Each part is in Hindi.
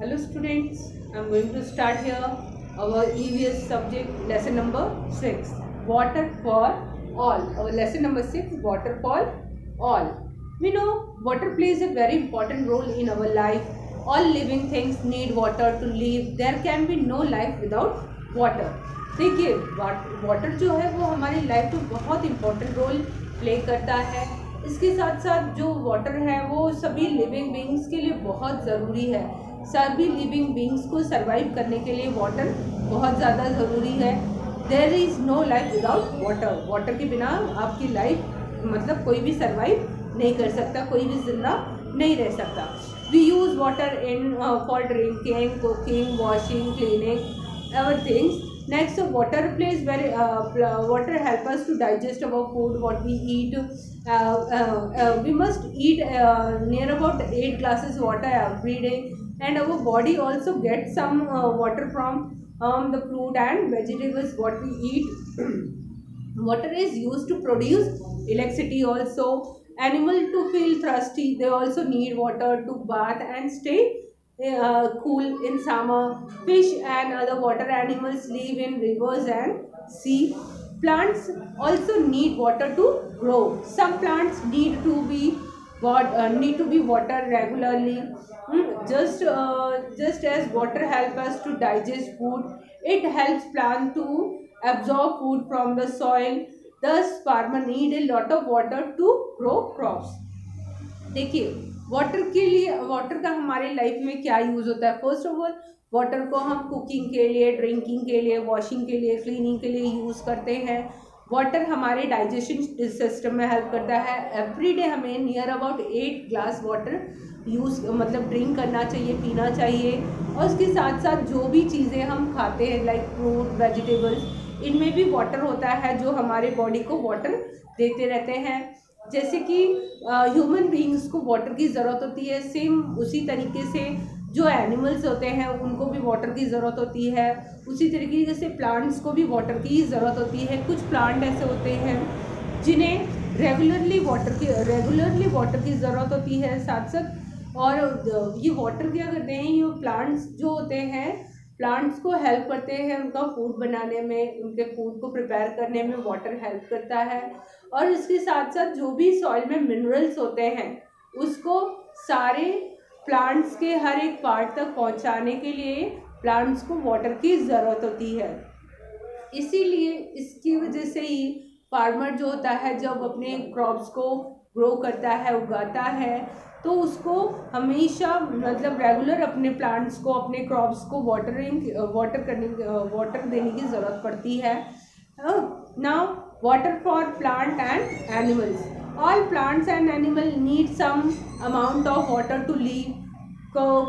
Hello students, I am going to start here our EVS subject lesson number 6, water for all. Our lesson number 6, water for all. We know water plays a very important role in our life. All living things need water to live. There can be no life without water. देखिए वाटर जो है वो हमारी लाइफ में बहुत इम्पोर्टेंट रोल प्ले करता है। इसके साथ साथ जो वाटर है वो सभी लिविंग बीइंग्स के लिए बहुत ज़रूरी है। सभी लिविंग बीइंग्स को सरवाइव करने के लिए वाटर बहुत ज़्यादा ज़रूरी है। There is no life without water. Water के बिना आपकी लाइफ मतलब कोई भी सरवाइव नहीं कर सकता, कोई भी जिंदा नहीं रह सकता। We use water in for drinking, cooking, washing, cleaning everything. Next, water plays water help us to digest our food, what we eat. We must eat near about 8 glasses water every day, and our body also gets some water from the fruit and vegetables what we eat. Water is used to produce electricity also. Animal to feel thirsty, they also need water to bath and stay cool in summer. Fish and other water animals live in rivers and sea. Plants also need water to grow. Some plants need to be watered regularly. Just as water helps us to digest food, it helps plant to absorb food from the soil. Thus farmer need a lot of water to grow crops. देखिए वाटर का हमारे लाइफ में क्या यूज़ होता है। फर्स्ट ऑफ ऑल वाटर को हम कुकिंग के लिए, ड्रिंकिंग के लिए, वॉशिंग के लिए, क्लीनिंग के लिए यूज़ करते हैं। वाटर हमारे डाइजेशन सिस्टम में हेल्प करता है। एवरी डे हमें नियर अबाउट 8 ग्लास वाटर मतलब ड्रिंक करना चाहिए, पीना चाहिए। और उसके साथ साथ जो भी चीज़ें हम खाते हैं लाइक फ्रूट, वेजिटेबल्स, इनमें भी वाटर होता है जो हमारे बॉडी को वाटर देते रहते हैं। जैसे कि ह्यूमन बीइंग्स को वाटर की ज़रूरत होती है, सेम उसी तरीके से जो एनिमल्स होते हैं उनको भी वाटर की ज़रूरत होती है। उसी तरीके से प्लांट्स को भी वाटर की ज़रूरत होती है। कुछ प्लांट ऐसे होते हैं जिन्हें रेगुलरली वाटर की ज़रूरत होती है साथ साथ। और ये वाटर क्या करते हैं, ये प्लांट्स जो होते हैं प्लांट्स को हेल्प करते हैं उनका फूड बनाने में, उनके फूड को प्रिपेयर करने में वाटर हेल्प करता है। और इसके साथ साथ जो भी सॉइल में मिनरल्स होते हैं उसको सारे प्लांट्स के हर एक पार्ट तक पहुंचाने के लिए प्लांट्स को वाटर की ज़रूरत होती है। इसीलिए इसकी वजह से ही फार्मर जो होता है जब अपने क्रॉप्स को ग्रो करता है, उगाता है, तो उसको हमेशा मतलब रेगुलर अपने प्लांट्स को, अपने क्रॉप्स को वाटर देने की ज़रूरत पड़ती है। Now water for plant and animals. All plants and animal need some amount of water to live.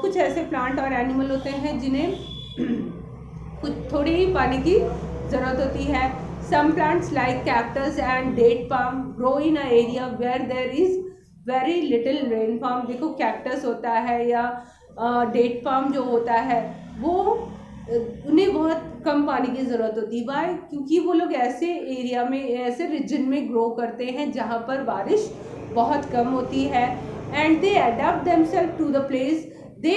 कुछ ऐसे प्लांट और एनिमल होते हैं जिन्हें कुछ थोड़ी ही पानी की ज़रूरत होती है। Some plants like cactus and date palm grow in a area where there is very little rainfall. देखो कैक्टस होता है या डेट पाम जो होता है वो उन्हें बहुत कम पानी की ज़रूरत होती है। वाई? क्योंकि वो लोग ऐसे एरिया में, ऐसे रीजन में ग्रो करते हैं जहाँ पर बारिश बहुत कम होती है। And they adapt themselves to the place they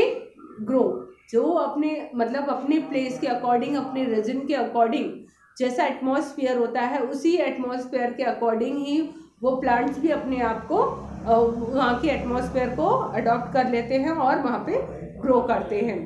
grow. जो अपने प्लेस के अकॉर्डिंग, अपने रीजन के अकॉर्डिंग जैसा एटमॉस्फेयर होता है उसी एटमॉस्फेयर के अकॉर्डिंग ही वो प्लांट्स भी अपने आप को वहाँ के एटमॉस्फेयर को अडॉप्ट कर लेते हैं और वहाँ पे ग्रो करते हैं।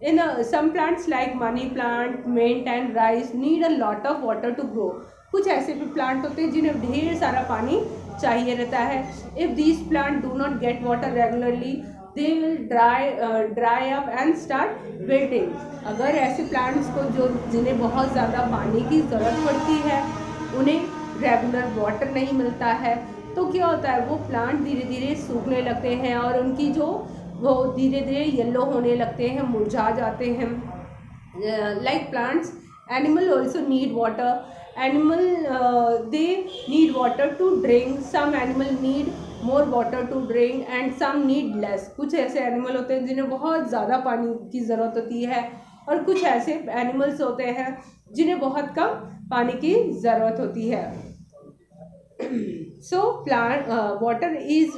In some plants like money plant, mint and rice need a lot of water to grow. कुछ ऐसे भी प्लांट होते हैं जिन्हें ढेर सारा पानी चाहिए रहता है। If these plant do not get water regularly they will dry up and start wilting. अगर ऐसे प्लांट्स को जिन्हें बहुत ज़्यादा पानी की ज़रूरत पड़ती है उन्हें रेगुलर वाटर नहीं मिलता है तो क्या होता है, वो प्लांट धीरे धीरे सूखने लगते हैं और उनकी वो धीरे धीरे येलो होने लगते हैं, मुरझा जाते हैं। Like plants, animal also need water. Animal they need water to drink. Some animal need more water to drink and some need less. कुछ ऐसे एनिमल होते हैं जिन्हें बहुत ज़्यादा पानी की ज़रूरत होती है और कुछ ऐसे एनिमल्स होते हैं जिन्हें बहुत कम पानी की ज़रूरत होती है। So water is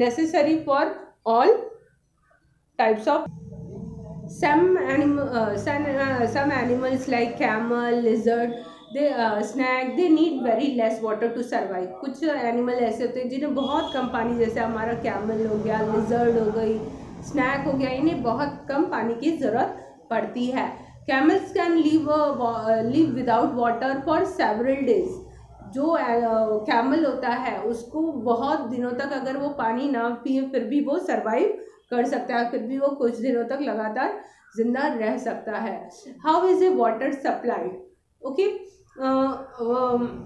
necessary for all types of Some animals like camel, lizard, snake, they need very less water to survive. कुछ एनिमल ऐसे होते हैं जिन्हें बहुत कम पानी, जैसे हमारा कैमल हो गया, लिजर्ड हो गई, स्नैक हो गया, इन्हें बहुत कम पानी की ज़रूरत पड़ती है. Camels can live without water for several days. जो कैमल होता है उसको बहुत दिनों तक अगर वो पानी ना पिए फिर भी वो सरवाइव कर सकता है, फिर भी वो कुछ दिनों तक लगातार जिंदा रह सकता है. How is a water supply? Okay,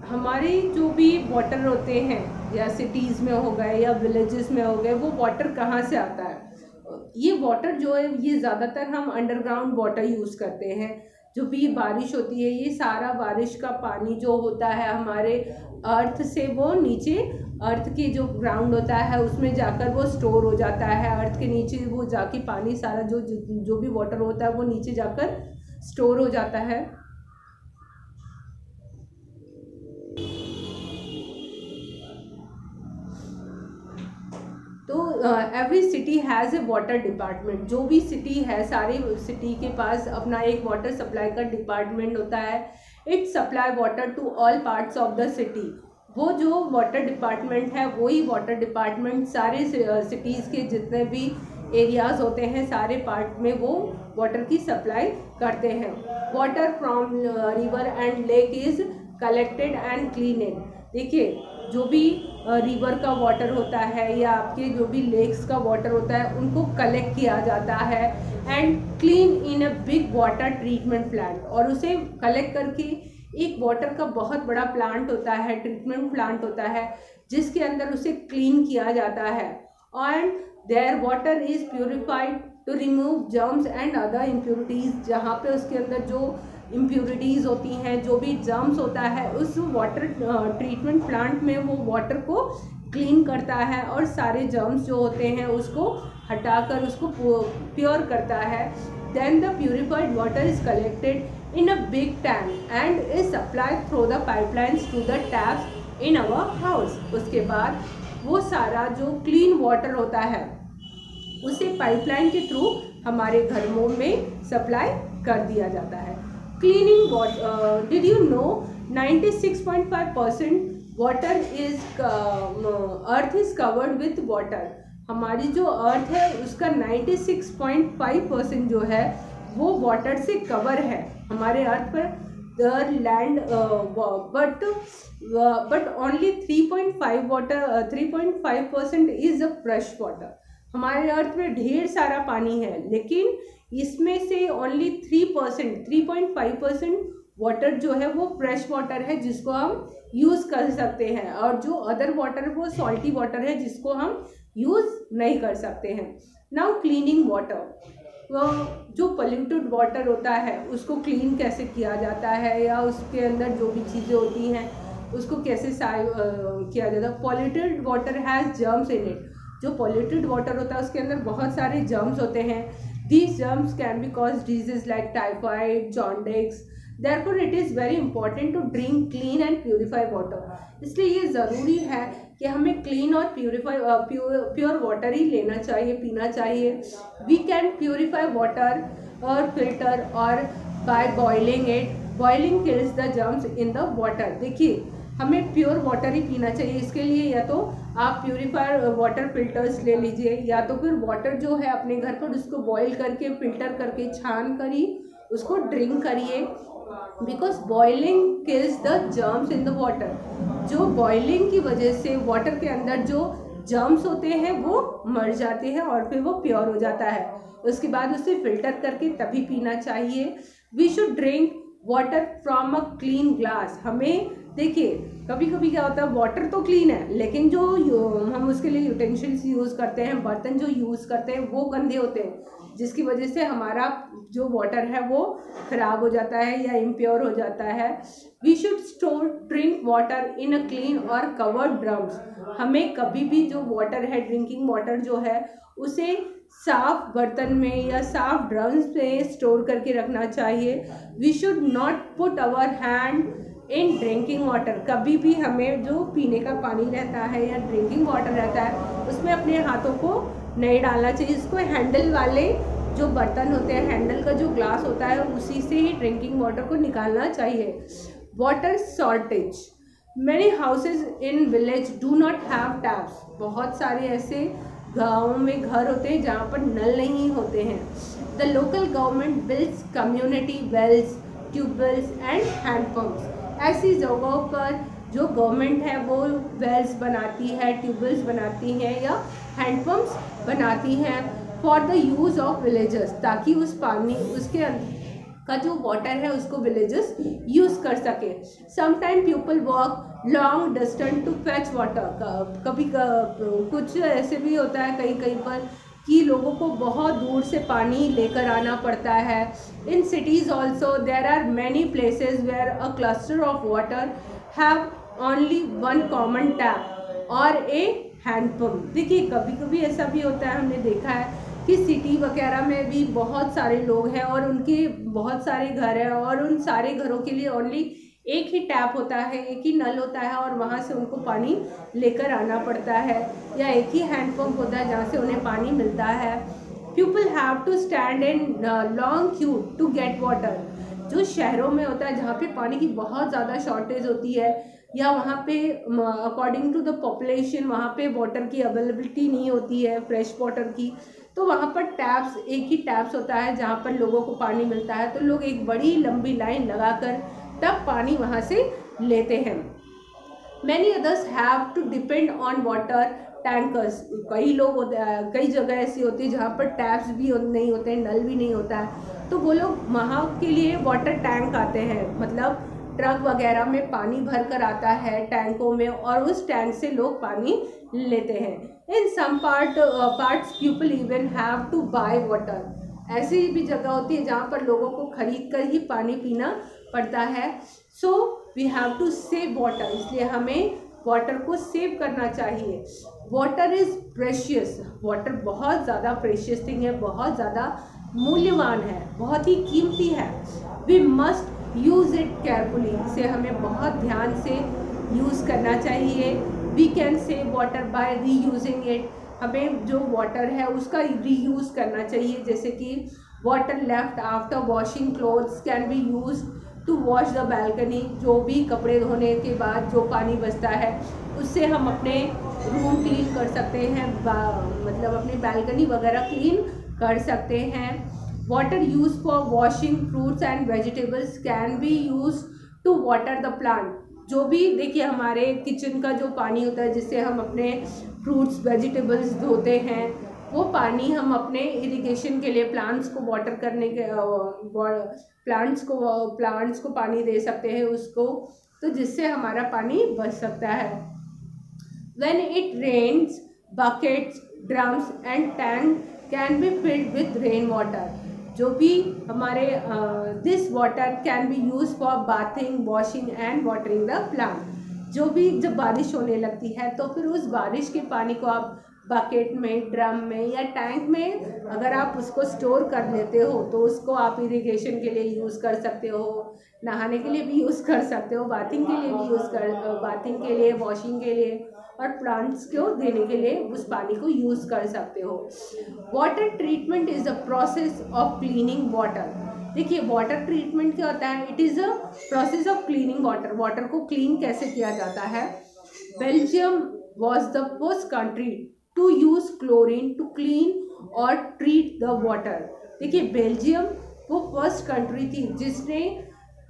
हमारे जो भी वाटर होते हैं या सिटीज़ में हो गए या विलेजेस में हो गए, वो वाटर कहाँ से आता है? ये वाटर जो है ये ज़्यादातर हम अंडरग्राउंड वाटर यूज़ करते हैं. जो भी बारिश होती है ये सारा बारिश का पानी जो होता है हमारे अर्थ से वो नीचे अर्थ के जो ग्राउंड होता है उसमें जाकर वो स्टोर हो जाता है. अर्थ के नीचे वो जाके पानी सारा जो भी वाटर होता है वो नीचे जाकर स्टोर हो जाता है. तो every city has a water department. जो भी सिटी है सारे सिटी के पास अपना एक वाटर सप्लाई का डिपार्टमेंट होता है. It supply water to all parts of the city. वो जो वाटर डिपार्टमेंट है वही वाटर डिपार्टमेंट सारे सिटीज़ के जितने भी एरियाज़ होते हैं सारे पार्ट में वो वाटर की सप्लाई करते हैं. Water from river and lake is collected and cleaned. देखिए, जो भी रिवर का वाटर होता है या आपके जो भी लेक्स का वाटर होता है उनको कलेक्ट किया जाता है and clean in a big water treatment plant. और उसे कलेक्ट करके एक वाटर का बहुत बड़ा प्लांट होता है, ट्रीटमेंट प्लांट होता है, जिसके अंदर उसे क्लीन किया जाता है. And there water is purified to remove germs and other impurities. जहाँ पे उसके अंदर जो इम्प्योरिटीज़ होती हैं, जो भी जर्म्स होता है, उस वाटर ट्रीटमेंट प्लांट में वो वाटर को क्लीन करता है और सारे जर्म्स जो होते हैं उसको हटाकर उसको प्योर करता है. Then the purified water is collected in a big tank and is supplied through the pipelines to the taps in our house. उसके बाद वो सारा जो क्लीन वाटर होता है उसे पाइपलाइन के थ्रू हमारे घरों में सप्लाई कर दिया जाता है. Cleaning water, did you know 96.5% water is earth is covered with water. हमारी जो अर्थ है उसका 96.5% जो है वो वाटर से कवर है हमारे अर्थ पर. The land but only 3.5% is a fresh water. हमारे अर्थ में ढेर सारा पानी है लेकिन इसमें से ओनली 3.5% वाटर जो है वो फ्रेश वाटर है जिसको हम यूज़ कर सकते हैं, और जो अदर वाटर वो सॉल्टी वाटर है जिसको हम यूज़ नहीं कर सकते हैं. नाउ क्लीनिंग वाटर, जो पोल्यूटेड वाटर होता है उसको क्लीन कैसे किया जाता है या उसके अंदर जो भी चीज़ें होती हैं उसको कैसे किया जाता है. Polluted water has germs in it. जो पोल्यूटेड वाटर होता है उसके अंदर बहुत सारे जर्म्स होते हैं. These germs can be cause diseases like typhoid, jaundice. Therefore, it is very important to drink clean and purify water. इसलिए ये ज़रूरी है कि हमें क्लीन और प्योर वाटर ही लेना चाहिए, पीना चाहिए. We can purify water और फिल्टर और by boiling it. Boiling kills the germs in the water. देखिए, हमें प्योर वाटर ही पीना चाहिए. इसके लिए या तो आप प्योरीफायर वाटर फिल्टर्स ले लीजिए या तो फिर वाटर जो है अपने घर पर उसको बॉईल करके फिल्टर करके छान कर ही उसको ड्रिंक करिए. Because boiling kills the germs in the water. जो बॉइलिंग की वजह से वाटर के अंदर जो जर्म्स होते हैं वो मर जाते हैं और फिर वो प्योर हो जाता है. उसके बाद उसे फिल्टर करके तभी पीना चाहिए. We should drink water from a clean glass. हमें देखिए कभी कभी क्या होता है वाटर तो क्लीन है लेकिन जो हम उसके लिए यूटेंसिल्स यूज़ करते हैं, बर्तन जो यूज़ करते हैं वो गंदे होते हैं जिसकी वजह से हमारा जो वाटर है वो ख़राब हो जाता है या इम्प्योर हो जाता है. We should store drink water in a clean और कवर्ड ड्रम्स. हमें कभी भी जो वाटर है ड्रिंकिंग वाटर जो है उसे साफ बर्तन में या साफ ड्रम्स में स्टोर करके रखना चाहिए. We should not put our hand in drinking water. कभी भी हमें जो पीने का पानी रहता है या ड्रिंकिंग वाटर रहता है उसमें अपने हाथों को नहीं डालना चाहिए. इसको हैंडल वाले जो बर्तन होते हैं, हैंडल का जो ग्लास होता है, उसी से ही ड्रिंकिंग वाटर को निकालना चाहिए। Water shortage, many houses in village do not have taps, बहुत सारे ऐसे गाँव में घर होते हैं जहाँ पर नल नहीं होते हैं। The local government builds community wells, tubewells and handpumps, ऐसी जगहों पर जो गवर्नमेंट है वो वेल्स बनाती है, ट्यूबवेल्स बनाती हैं या हैंडपम्प्स बनाती हैं for the use of villagers, ताकि उस पानी उसके का जो वाटर है उसको विलेजर्स यूज़ कर सके। Sometime people walk long distance to fetch water, कभी कुछ ऐसे भी होता है कहीं कहीं पर कि लोगों को बहुत दूर से पानी लेकर आना पड़ता है। In cities also there are many places where a cluster of water have only one common tap और ए हैंडपम्प। देखिए कभी कभी ऐसा भी होता है, हमने देखा है कि सिटी वगैरह में भी बहुत सारे लोग हैं और उनके बहुत सारे घर हैं और उन सारे घरों के लिए ओनली एक ही टैप होता है, एक ही नल होता है और वहाँ से उनको पानी लेकर आना पड़ता है, या एक ही हैंडपम्प होता है जहाँ से उन्हें पानी मिलता है। People have to stand in long queue to get water, जो शहरों में होता है जहाँ पे पानी की बहुत ज़्यादा शॉर्टेज होती है या वहाँ पे अकॉर्डिंग टू द पॉपुलेशन वहाँ पे वाटर की अवेलेबिलिटी नहीं होती है फ्रेश वाटर की, तो वहाँ पर टैप्स, एक ही टैप्स होता है जहाँ पर लोगों को पानी मिलता है, तो लोग एक बड़ी लंबी लाइन लगाकर तब पानी वहाँ से लेते हैं। Many others have to depend on water tankers, कई लोग होते हैं, कई जगह ऐसी होती है जहाँ पर टैप्स भी नहीं होते हैं, नल भी नहीं होता है, तो वो लोग वहाँ के लिए वाटर टैंक आते हैं, मतलब ट्रक वगैरह में पानी भर कर आता है टैंकों में और उस टैंक से लोग पानी लेते हैं। In some parts people even have to buy water, ऐसी भी जगह होती है जहाँ पर लोगों को खरीद कर ही पानी पीना पड़ता है। So we have to save water, इसलिए हमें वाटर को सेव करना चाहिए। वाटर इज़ प्रेशियस, वाटर बहुत ज़्यादा प्रेशियस थिंग है, बहुत ज़्यादा मूल्यवान है, बहुत ही कीमती है। We must use it carefully, इसे हमें बहुत ध्यान से यूज़ करना चाहिए। We can save water by reusing it, हमें जो वाटर है उसका रीयूज़ करना चाहिए, जैसे कि water left after washing clothes can be use to wash the balcony, जो भी कपड़े धोने के बाद जो पानी बचता है उससे हम अपने रूम क्लीन कर सकते हैं, मतलब अपनी बैल्कनी वगैरह क्लीन कर सकते हैं। Water use for washing fruits and vegetables can be use to water the plant, जो भी देखिए हमारे किचन का जो पानी होता है जिससे हम अपने फ्रूट्स वेजिटेबल्स धोते हैं, वो पानी हम अपने इरिगेशन के लिए प्लांट्स को वाटर करने के प्लांट्स को पानी दे सकते हैं उसको, तो जिससे हमारा पानी बच सकता है। When it rains, buckets, drums and tank can be filled with rain water, जो भी हमारे this water can be used for bathing, washing and watering the plant, जो भी जब बारिश होने लगती है तो फिर उस बारिश के पानी को आप बकेट में, ड्रम में या टैंक में अगर आप उसको स्टोर कर लेते हो तो उसको आप इरिगेशन के लिए यूज़ कर सकते हो, नहाने के लिए भी यूज़ कर सकते हो, बाथिंग के लिए भी बाथिंग के लिए, वॉशिंग के लिए और प्लांट्स को देने के लिए उस पानी को यूज़ कर सकते हो। Water treatment is a process of cleaning water, देखिए वाटर ट्रीटमेंट क्या होता है, it is a process of cleaning water, water को क्लीन कैसे किया जाता है। Belgium was the first country to use chlorine to clean और ट्रीट द वाटर, देखिए बेल्जियम वो फर्स्ट कंट्री थी जिसने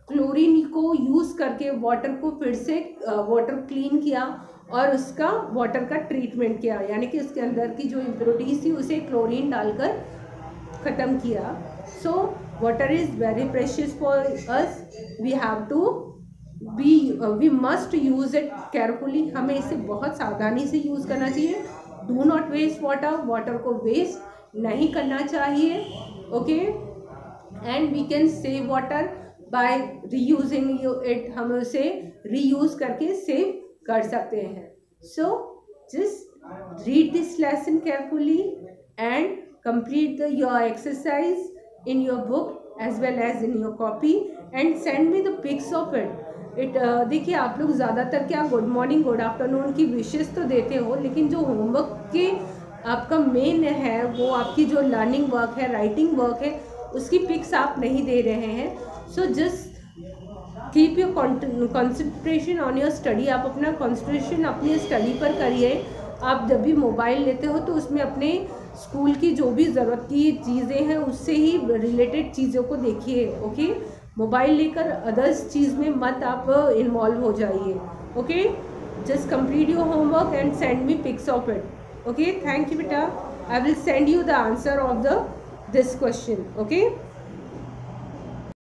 क्लोरीन को यूज़ करके वाटर को फिर से वाटर क्लीन किया और उसका वाटर का ट्रीटमेंट किया, यानी कि उसके अंदर की जो इम्प्योरिटीज थी उसे क्लोरीन डालकर ख़त्म किया। So water is very precious for us, we have to we must use it carefully, हमें इसे बहुत सावधानी से यूज़ करना चाहिए। Do not waste water, water को वेस्ट नहीं करना चाहिए, okay. And we can save water by reusing it, हम उसे रीयूज़ करके सेव कर सकते हैं। So just read this lesson carefully and complete your exercise in your book as well as in your copy and send me the pics of it. देखिए आप लोग ज़्यादातर क्या गुड मॉर्निंग गुड आफ्टरनून की विशेस तो देते हो, लेकिन जो होमवर्क के आपका मेन है वो आपकी जो लर्निंग वर्क है, राइटिंग वर्क है, उसकी पिक्स आप नहीं दे रहे हैं। So just keep your concentration on your study. आप अपना कॉन्सेंट्रेशन अपनी स्टडी पर करिए। आप जब भी मोबाइल लेते हो तो उसमें अपने स्कूल की जो भी ज़रूरत की चीज़ें हैं उससे ही रिलेटेड चीज़ों को देखिए। ओके, मोबाइल लेकर अदर्स चीज़ में मत आप इन्वॉल्व हो जाइए। Okay, just complete your homework and send me pics of it. Okay, thank you beta. I will send you the answer of this question. Okay.